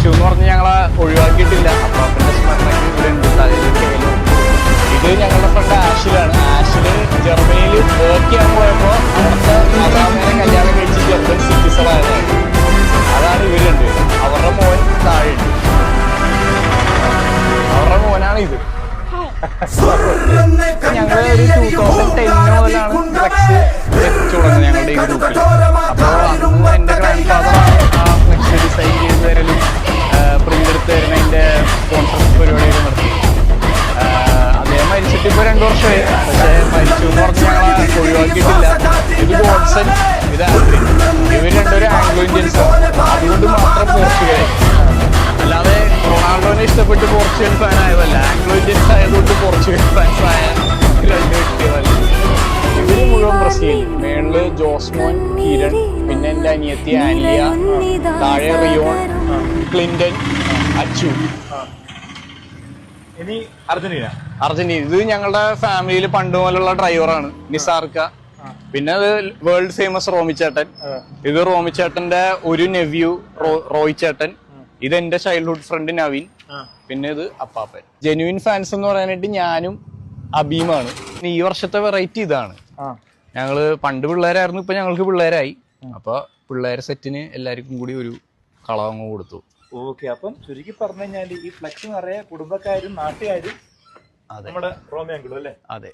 മരിച്ചു എന്ന് പറഞ്ഞ് ഞങ്ങളെ ഒഴിവാക്കിയിട്ടില്ല. അപ്പാപ്പന്റെ സ്മരണയ്ക്ക് ഇവിടെ ഉണ്ട്. ഇത് ഞങ്ങളുടെ ഫ്രണ്ട് ആഷിലാണ്. ആഷില് ജർമ്മനിയിൽ വർക്ക് ചെയ്യാൻ പോയപ്പോ അവിടുത്തെ മാതാവിനെ കല്യാണം കഴിച്ച് ജർമ്മൻ സിറ്റിസൺ ആയതാണ്. അതാണ് ഇവരുണ്ട്. അവരുടെ മോൻ താഴെയുണ്ട്. അവരുടെ മോനാണ് ഇത്. ഞങ്ങൾ ഒരു 2010 മുതലാണ് ഫ്ലെക്സ് വെച്ചു തുടങ്ങുന്നത് ഞങ്ങളുടെ ഈ ഗ്രൂപ്പിൽ. അപ്പോൾ അന്ന് എൻ്റെ ഗ്രാൻഡ് ഫാദറാണ് ആ ഫ്ലെക്സ് ഡിസൈൻ ചെയ്ത് തരലും പ്രിന്റ് എടുത്ത് തരുന്നതിൻ്റെ സ്പോൺസർഷിപ്പ് പരിപാടിയൊക്കെ നടത്തി. അദ്ദേഹം മരിച്ചിട്ട് ഇപ്പോൾ 2 വർഷമായി. പക്ഷേ മരിച്ചു എന്ന് പറഞ്ഞ് ഞങ്ങളെ ഒഴിവാക്കിയിട്ടില്ല. ഇത് ഗോഡ്സൺ, ഇത് ആൻഡ്രി. ഇവർ രണ്ടൊരു ആംഗ്ലോ ഇന്ത്യൻസാണ്. അതുകൊണ്ട് മാത്രം പോർച്ചുഗലായി. അല്ലാതെ റൊണാൾഡോനെ ഇഷ്ടപ്പെട്ട് പോർച്ചുഗൽ ഫാൻ ആയതല്ല. ആംഗ്ലോ ഇന്ത്യൻസ് ആയതുകൊണ്ട് പോർച്ചുഗൽ ഫാൻസ് ആയ 2 വ്യക്തികളല്ല. ഇവര് മുഴുവൻ ബ്രസീൽ. മേളില് ജോസ്മോൻ, കിരൺ, പിന്നെ എൻ്റെ അനിയത്തി ആനിയ, താഴെ റിയോൺ, ക്ലിന്റൺ, അച്ചു. ഇനി അർജന്റീന. ഇത് ഞങ്ങളുടെ ഫാമിലിയിൽ പണ്ട് മുതലുള്ള ഡ്രൈവറാണ് നിസാർക്ക. പിന്നെ അത് വേൾഡ് ഫേമസ് റോമിച്ചേട്ടൻ. ഇത് റോമിച്ചേട്ടന്റെ ഒരു നെവ്യൂ റോയ് ചേട്ടൻ. ഇത് എന്റെ ചൈൽഡ്ഹുഡ് ഫ്രണ്ട് നവീൻ. പിന്നെ ഇത് അപ്പാപ്പൻ. ജെന്യൂൻ ഫാൻസ് എന്ന് പറയാനായിട്ട് ഞാനും അബീമാണ്. ഈ വർഷത്തെ വെറൈറ്റി ഇതാണ്. ഞങ്ങള് പണ്ട് പിള്ളേരായിരുന്നു, ഇപ്പൊ ഞങ്ങൾക്ക് പിള്ളേരായി. അപ്പൊ പിള്ളേരെ സെറ്റിന് എല്ലാവർക്കും കൂടി ഒരു കളവങ്ങ് കൊടുത്തു. ഓക്കെ, അപ്പം ചുരുക്കി പറഞ്ഞു കഴിഞ്ഞാൽ ഈ ഫ്ലെക്സ് നിറയെ കുടുംബക്കാരും നാട്ടുകാരും നമ്മുടെ റോമിയോ അങ്കിളും അല്ലേ? അതെ.